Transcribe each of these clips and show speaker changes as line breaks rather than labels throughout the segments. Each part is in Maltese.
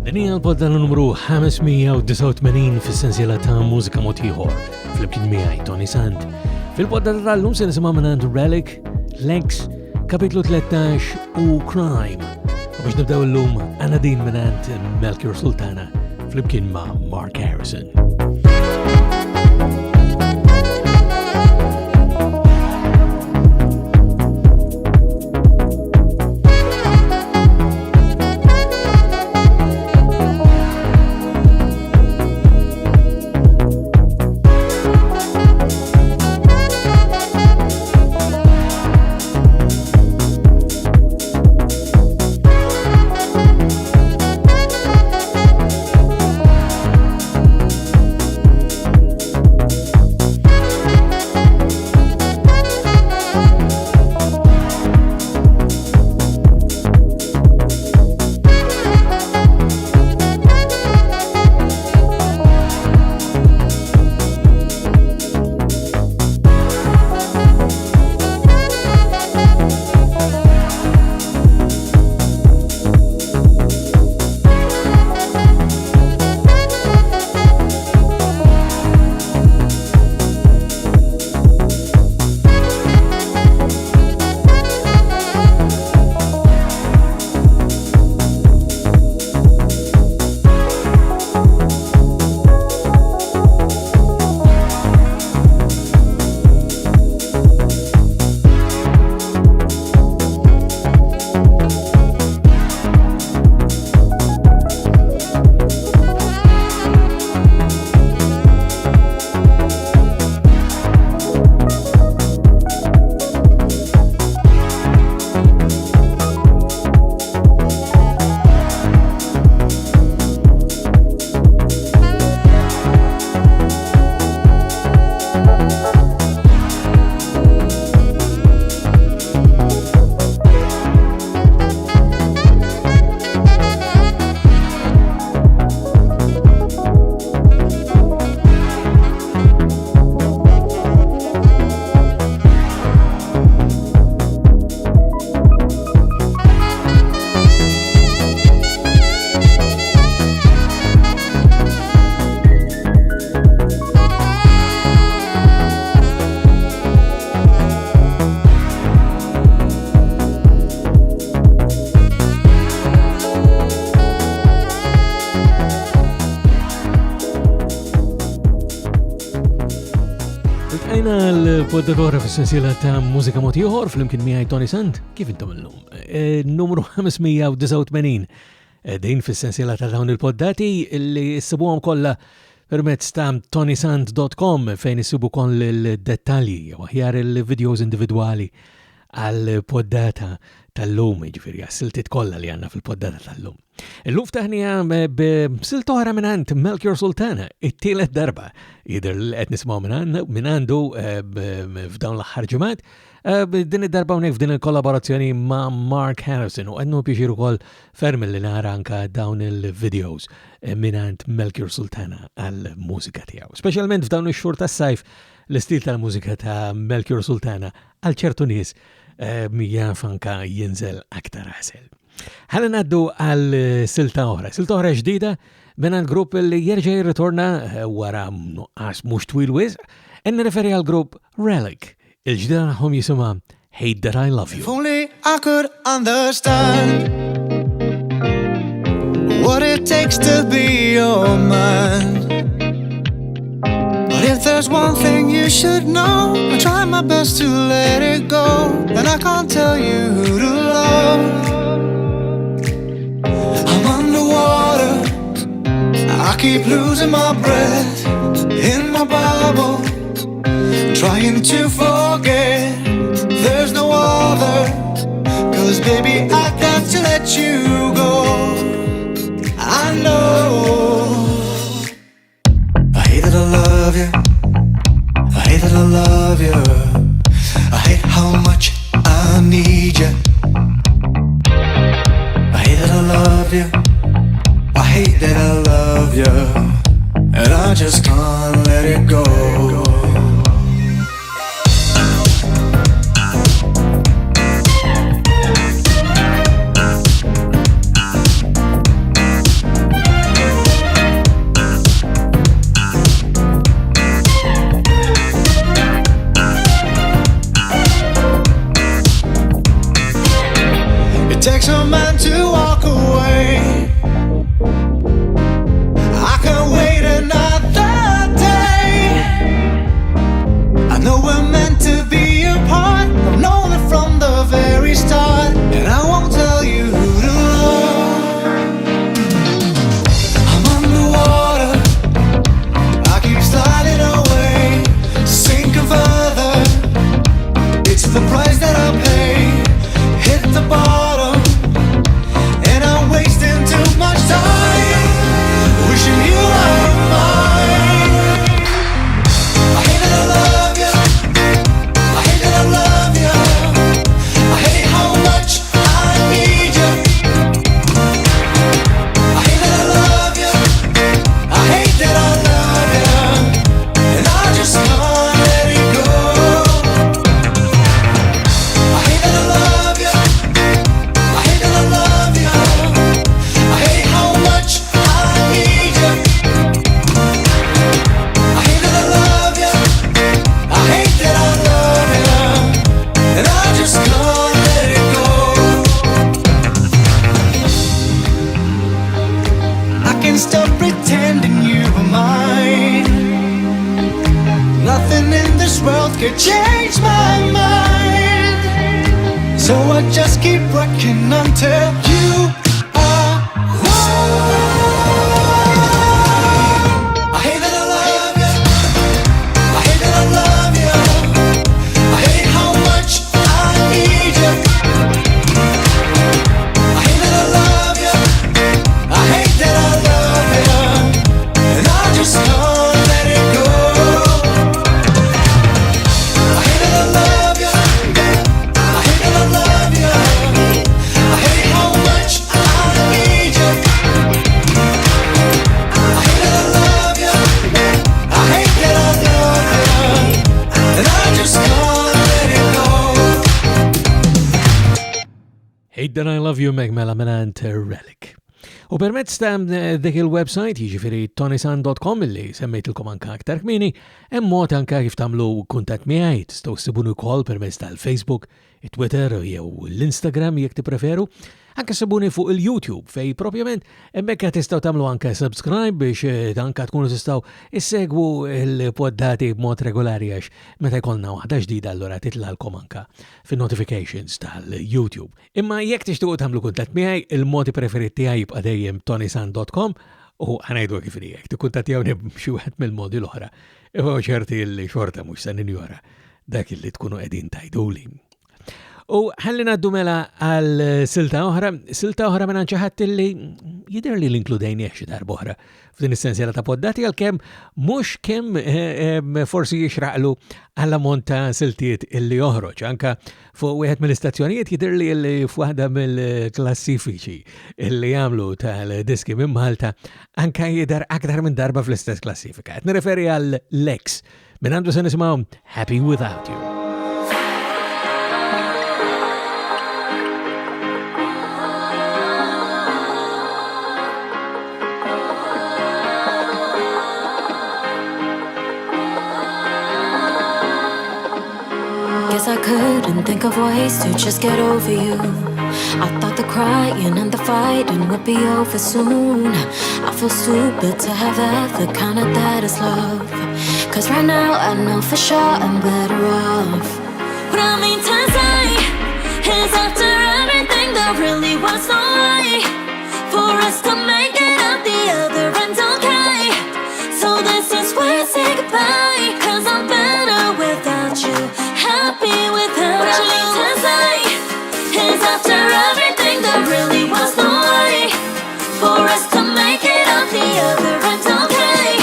Dinija l-podda numru 589 fis-sensiela ta' mużika motiħor fl-imkien miegħi Tony Sant. Fil-podda tal-lum se nisimgħu minn Relic, Legs, kapitlu 13 u Crime. U biex nibdew l-lum għandna din minn Melchior Sultana fl-imkien ma' Mark Harrison. L-poddatora fis-sensiela ta' mużika motiħor fl-imkien miegħi Tony Sant, kif intom illum? Numru 589 din fis-sensiela ta' dawn il-poddati li issibuhom kollha permezz ta' tonysant.com fejn issibu koll il-dettalji u aħjar il-videos individwali għal-poddata tal-lum, ġifieri għas-siltiet kollha li għandna fil-poddata tal-lum. Illum ftaħnija b'silt oħra minant Melchior Sultana, it-tielet darba jidher li qed nisimgħu minn għandu f'dawn l-aħħar ġimgħat, din id-darba hawnhekk f'din il-kollaborazzjoni ma' Mark Harrison u għednu pjaċir ukoll ferm li nara anke dawn il-videos minant Melchior Sultana għall-mużika tiegħu. Speċjalment f'dawn ix-xhur tas-sajf l-istil tal-mużika ta' Melchior Sultana għal ċertu nies jaf anke jinżel aktar ħasel. Ħalla naddu għal silta oħra ġdida minn grupp li jerġa' jirritorna wara nuqqas mhux twil wisq, nirreferi għal grupp Relic. Il-ġdida tagħhom jisimha Hate That I Love You.
If only I could understand what it takes to be your man. But if there's one thing you should know, I try my best to let it go, and I can't tell you who to love. I'm underwater, I keep losing my breath in my bubble, trying to forget there's no other. 'Cause baby, I got to let you go. I know I hate that I love you, I hate that I love you, I hate how much I need you, I hate that I love you, I hate that I love you, and I just can't let it go. a man to walk away. I can't wait another day. I know we're meant to be apart. I've known it from the very start, and I won't tell you who to love. I'm underwater, I keep sliding away, sinking further. It's the price that I pay. Hit the bottom, and I'm wasting too much time, wishing you were mine. I hate that I love you, I hate that I love you, I hate how much I need you. I hate that I love you, I hate that I love you, and I just can't let it go. I hate that I love you, I hate that I love you, I hate how much I need you. I hate that I love you, I hate that I love you, and I just can't let it go. I can't stop pretending you were mine. Nothing in this world could change my mind, so I just keep working until you are mine. I hate that I love you, I hate that I love you, I hate how much I need you. I hate that I love you, I hate that I love you, and I just can't let it go. I hate that I love you, I hate that I love you, I hate how much I need you. I hate that I love you, I hate that I love you, and I just can't let it go.
Hate That I Love You Megmela minant Relic. U permezz ta' dik il-website jiġifieri tonysan.com illi semmejtilkom anke aktar kmieni, hemm mod anke kif tagħmlu kuntatt miegħi, tistgħu ssibuni wkoll permezz tal-Facebook, it-Twitter jew l-Instagram jekk tippreferu, anke ssibuni fuq il-YouTube fej propjament hemmhekk tistgħu tagħmlu anke subscribe biex anke tkunu tistgħu issegwu l-poddati b'mod regolari għax meta jkollna waħda ġdida allura titlalkom anke fin-notifications tal-YouTube. Imma jekk tixtiequ tagħmlu kuntatt miegħi, il-modi preferiti tiegħi jibqa' dejjem tonysan.com u ħanajdu kif jekk tikkuntattjawni b'xi wieħed mill-modi l-oħra. Imma ċerti li xorta mhux se ninjora dak li tkunu qegħdin tgħiduli. U ħalli ngħaddu mela għal silta oħra minn ċaħat li jidher li l-inkludejni xi darba oħra f'din is-sensiela ta' poddati għalkemm mhux kemm forsi jixraqlu għall-ammont ta' siltiet illi joħroġ. Anka fuq wieħed mill-istazzjonijiet jidher li f'waħda mill-klassifiċi illi jagħmlu tal-diski minn Malta anka jidher aktar minn darba fl-istess klassifika. Qed nirreferi għal Lex minn għandu se nisimgħu Happy Without You.
Guess I couldn't think of ways to just get over you. I thought the crying and the fighting would be over soon. I feel stupid to have ever counted that as love, 'cause right now I know for sure I'm better off. What I mean to say is after everything there really was no way for us to make it out the other end okay. So this is where I say goodbye, 'cause I'm better without you, happy without you. What I mean to say is after everything there really was no way for us to make it out the other end okay.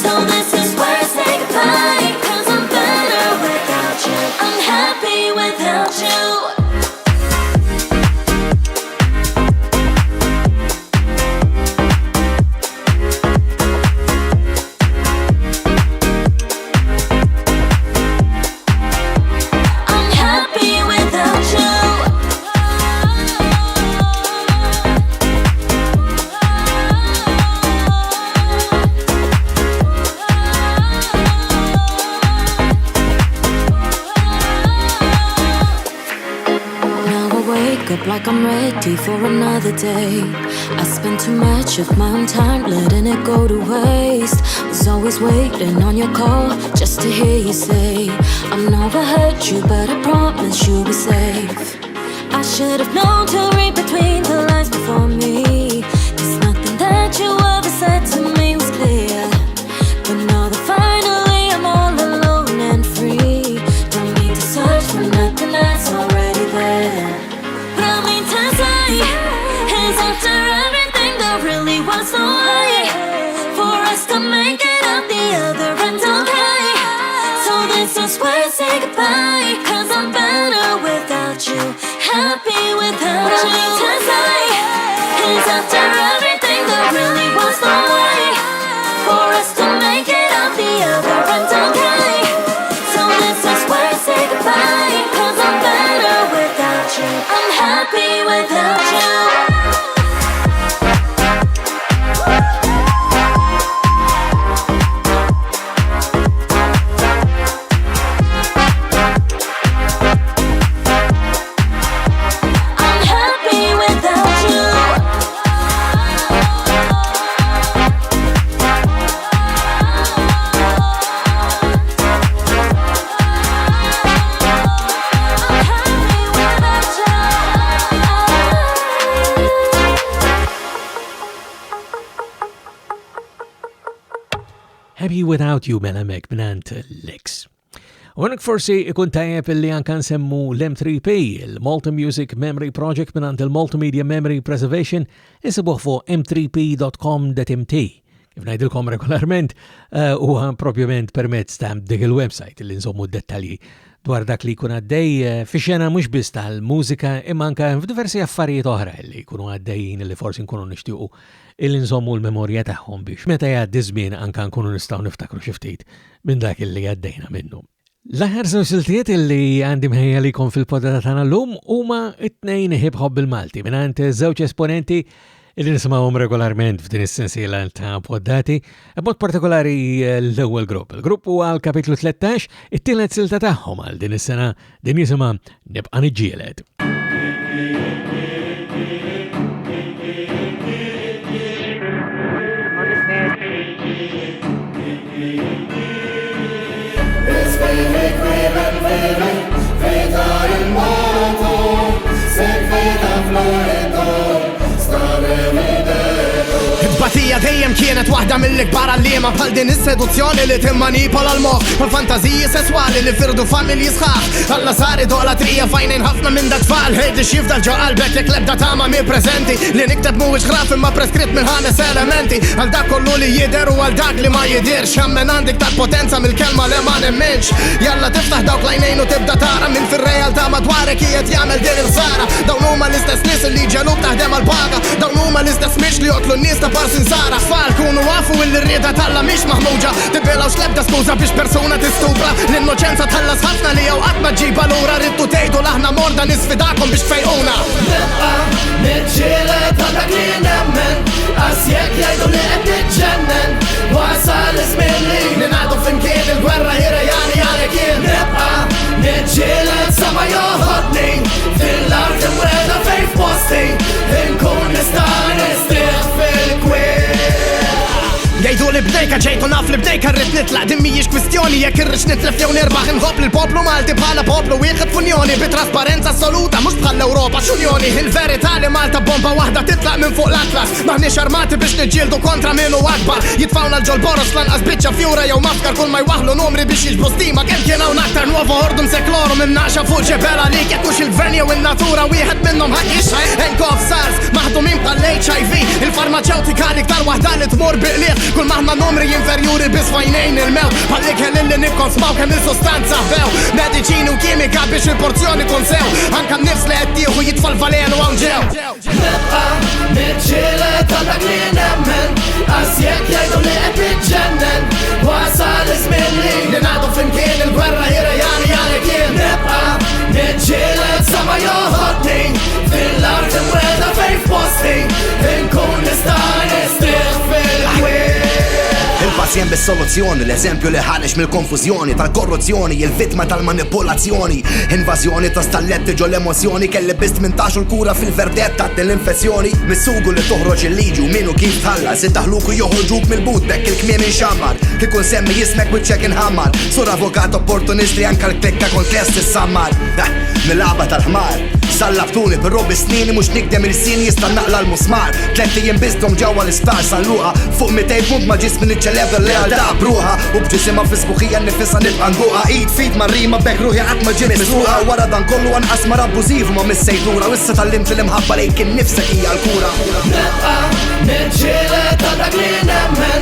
So this is where I say goodbye, 'cause I'm better without you, I'm happy without you. like I'm ready for another day. I spent too much of my own time letting it go to waste. Was always waiting on your call just to hear you say, I know I hurt you, but I promise you'll be safe. I should have known to read between the lines before me. There's nothing that you ever said to me was clear. But now that finally I'm all alone and free, don't need to search for nothing that's already there. But I mean to say, is after everything there really was no way for us to make it out the other end okay. So this is where I say goodbye, 'cause I'm better without you, happy without you. What I mean to say is after everything there really was no way for us to make it out the other end okay. So this is where I say goodbye, 'cause I'm better without you, I'm happy without you.
Happy Without You mela mek minant Lex. Unek forsi ikun tajjeb li anka nsemmu l-M3P, il-Malta Music Memory Project minant il-Multimedia Memory Preservation, isibuħ fuq m3p.com.mt. Kif ngħidilkom regolarment, huwa propjament permezz ta' dik il-website li nżommu d-dettalji dwar dak li jkun għaddej fix-xena mhux biss tal-mużika imma anke f'diversi affarijiet oħra li jkunu għaddejjin li forsi nkunu nixtiequ illi nżommu l-memorja tagħhom biex meta jgħaddi żmien anke nkunu nistgħu niftakru xi ftit minn dak illi għaddejna minnu. L-aħħar siltiet illi għandi mħejja likom fil-podata tagħna llum huma t-tnejn hip hop bil-Malti mingħand żewġ esponenti illi nisimgħuhom regolarment f'din is-sensiela ta' poddati, b'mod partikolari l-ewwel grupp. Il-grupp huwa l-kapitlu 13, it-tielet silta tagħhom għal din is-sena din jisimha Nibqa' Niġġieled.
Batija dejjem kienet waħda mill-ikbar għallima bħal din is-seduzzjoni li timmanipola l-moħħ bħal-fantaziji sesswali li firdu familji sħaħ Alla sari doqla trija fajnejn ħafna minn dak tfal ħejdi xifdal ġo qalbek jekk lebda tama mi preżenti li nikteb mhuwiex ħraf imma preskritt minn ħames elementi għal dak kollu li jidher u għal dak li ma jidirx xammen għandik tal-potenza mill-kelma li ma nemmenx jalla tiftaħ dawk lajnejn u tibda tara minn fir-realtà madwarek qiegħed jagħmel din il-ħsara dawn huma l-istess nies li ġeluk taħdem għall-paga dawn huma l-istess mhix li joqtlu n-nies ta' sinsara Tfal kunu għafu il-rieda talla miex maħmuġa Tibbilaw xlebda skuza biex persuna tistupra L-innoċenza talla sħafna li jew qatt ma ġiba lura Rittu tgħidu laħna morda nisfidakom biex tfejquna
Nibqa' niġġieled għal dak li nemmen Għas jekk jgħidu li qed niġġennen Wasal iż-żmien li ningħadu flimkien il-gwerra ħirejani għalek jien Nibqa' niġġieled sa ma joħodni Fil-art imweda fejn f'posti Inkun nista' nistrieħ
Jgħidu li bdejka ġejtu naf li bdejka rrit nitlaq Din mhijiex kwistjoni jekk irridx nitlef jew nirbaħ Inħobb lill-poplu Malti bħala poplu wieħed f'unjoni Bit-trasparenza assoluta mhux bħall-Ewropa x'unjoni Il-verità li Malta bomba waħda titlaq minn fuq l-atlas Maħniex armati biex niġġieldu kontra minnu akbar Jitfawna l-ġolboros lanqas biċċa fjura jew mafkar kull ma jwaħlu numri biex jiġbru stima Kemm kien hawn aktar nuovo ordum sekloru minn naqxa fuq ġebel għalik jekk hux il-gvern jew in-natura wieħed minnhom ħaqqix Enkof SARS maħdumin bħall-HIV Il-farmaceutika iktar waħda li tmur biqliq Kull maħna numri inferjuri bis fajnejn il-mew Pallik ħellin li nikkonsmaw kemm il-sostanza bew Mediċini u kimika biex il-porzjoni kun sew Anka n-nifs li għettieħu jitfall valenu għaw ġew
Nibqa' niġġieled għal dak li nemmen Għas jekk jgħidu li qed niġġennen Wasal iż-żmien li ningħadu flimkien il-gwerra ħirejani għalek jien Nibqa' niġġieled sa ma joħodni Fil-art imweda fejn f'posti Inkun nista' nistrieħ fil-kwien
pazjent bis-soluzzjoni, l-eżempju li ħareġ mill-konfużjoni tal-korruzzjoni, il-vittma tal-manipolazzjoni, invażjoni ta' stalletti ġol emozjoni kelli biss 18 l-kura fil-verdett ta' l-infezzjoni, missugu li toħroġ il-liġi u minu kif tħallas, id-daħluku joħorġuk mill-but bekk il-kmiem inxammar, kikun semmi jismek bit-ċek inħammar, sur avukat opportunisti anka l-klikka kontest is-sammar, mill-laba tal-ħmar. Sallabtuni bir-robi snini mux nikdem il-sini jistan naqla l-musmar 3 jiem bizdom ġawa l-istar salluqa fuq 200 punt ma ġismi niċċelebda l-lealtà bruħa u bġisima fisbuħija nifissa nibqa nduqa id fit ma rima bek ruħi għat ma ġim misruqa wara dan kollu għan asmar abbużiv ma missejtura u issa tal-limt li mħabba lejk innifsek hija l-kura
Nibqa nġilet ta' dak li nemmen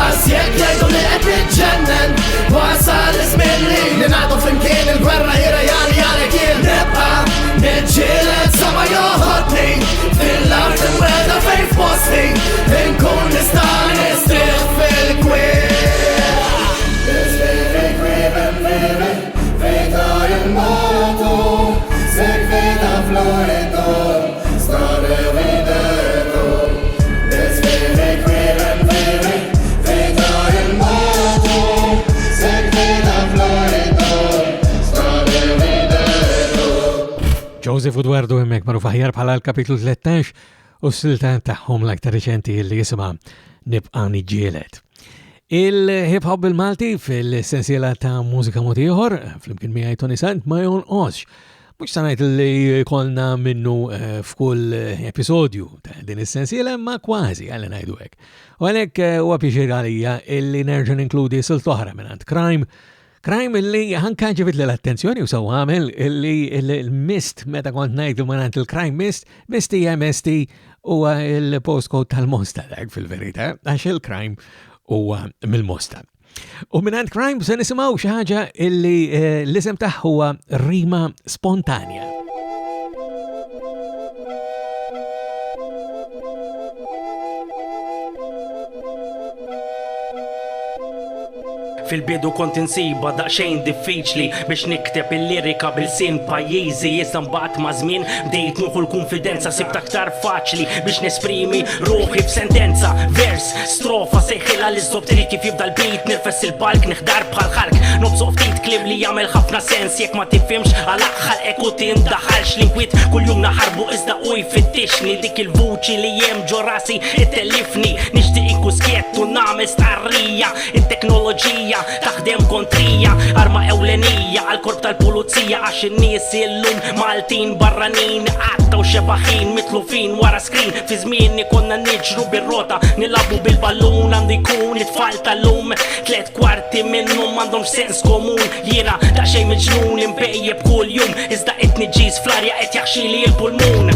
Asjek jajdu li qed nitġennen Wasal iż-żmien li ningħadu flimkien il-gwerra hira jani għalek jien Nibqa nġilet sama joħodni Fil-art il-weda fejn f'posti Inkun nista' nistriħ fil-kwir Isbiri kriben viri Vita il-motu Sek vita florido Stare videto Isbiri kriben viri Vita il-motu Sek vita florido Stare videto
Joseph Eduardo hemmek maru faħjar bħala l-kapitlu 13 u s-siltan taħħom l-aktar reċenti li jisima Nibqa' Niġġieled. Il-hip-hop bil-Malti fil-sensiela ta' mużika motiħor, fl-imkien miegħi Tony Sant, ma jonqosx. Mux sanajt li kolna minnu f'kull episodju ta' din is-sensiela ma kważi għalli ngħidu hekk. U għalhekk huwa pjaċir għalija illi nerġa' ninkludi silta oħra mingħand Crime illi ħanka ġibit l-attenzjoni u saw għamel illi il-mist meta kont ngħidu mingħand il-Crime Mist hija MST huwa il-postcode tal-Mosta dak fil-verità għax il-Crime huwa mill-Mosta. U mingħand Crime se nisimgħu xi ħaġa illi l-isem tagħha huwa rima spontanja.
Fil-bidu kont insiba daqsxejn diffiċli biex nikteb il-lirika bil-sin pajjiżi iżda mbagħad ma' żmien bdejt nieħu l-konfidenza sibt aktar faċli biex nesprimi ruħi f'sentenza vers strofa sejħilha li żob trid kif jibda l-beat nirfess il-balk neħdar bħal ħark nobżoq ftit kliem li jagħmel ħafna sens jekk ma tifhimx għal ħalqek u tindaħalx l-inkwiet kuljum naħarbu iżda u jfittixni dik il-vuċi li jem ġo rasi ittellifni nixtieq inkun skiett u nagħmel starrija it-teknoloġija taħdem kontrija arma ewlenija għal-korp tal-pulizija għax in-nies illum Maltin barranin għatta u xebaħin mitlufin wara skrin fi żmien konna niġru bir-rota nilabu bil-ballun għandu jkun it-tfal tal-lum 3/4 minnhom m'għandhomx sens komun jiena daqsxejn miġnun impejjeb kull jum iżda qed niġġis fl-arja qed jaħxili l-pulmun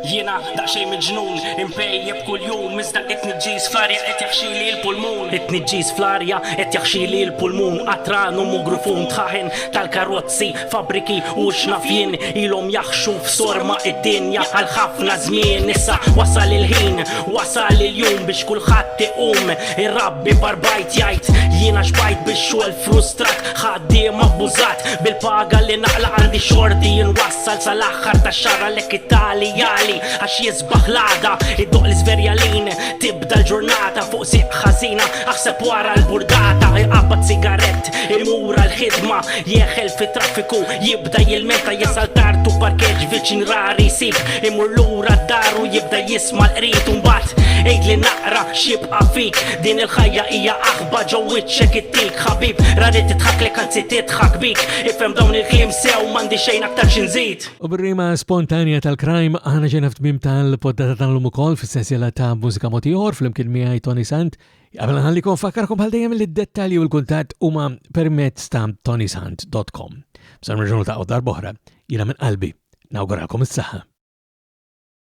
Jiena daqsxejn miġnun impejjeb kull jum iżda qed niġġis fl-arja qed jaħxili l-pulmun qed niġġis fl-arja qed jaħxili l-pulmun qatran u mikrofon tħaħen tal-karozzi fabbriki u x'nafjien ilhom jaħxu f'sorma id-dinja għal ħafna żmien issa wasal il-ħin wasal il-jum biex kulħadd iqum ir-rabbi barbajt jgħid jiena xbajt bix-xogħol frustrat ħaddiem abbużat bil-paga li naqla għandi xorti jinwassal sal-aħħar tax-xahar għalhekk Italijali għax jisbaħ l-għada id-doq l-sverjalin tibda l-ġurnata fuq siq ħażina aħseb wara l-burdata iqabbad sigarett imura l-ħidma jeħel fit-traffiku jibda jilmenta jisaltartu parkeġġ viċin rari jsib imur lura d-daru jibda jisma' l-qrid u mbagħad ejdli naqra xibqa fik din il-ħajja hija aħba ġo wiċċek ittik ħabib rari titħaklek anzi titħak bik ifhem dawn il-kliem sew m'għandi xejn aktar xi nżid.
U bir-rima spontanja tal-Crime aħna ġejna f'tmiem tal-poddata tal-lum ukoll fis-sensiela ta' mużika motiħor fl-imkien miegħi Tony Sant. Qabel nħallikom fakkarkom bħal dejjem li d-dettalji u l-kuntatt huma permezz ta' tonysant.com. B'sa nerġgħu niltaqgħu darb'oħra jiena minn qalbi nawguralkom is-saħħa.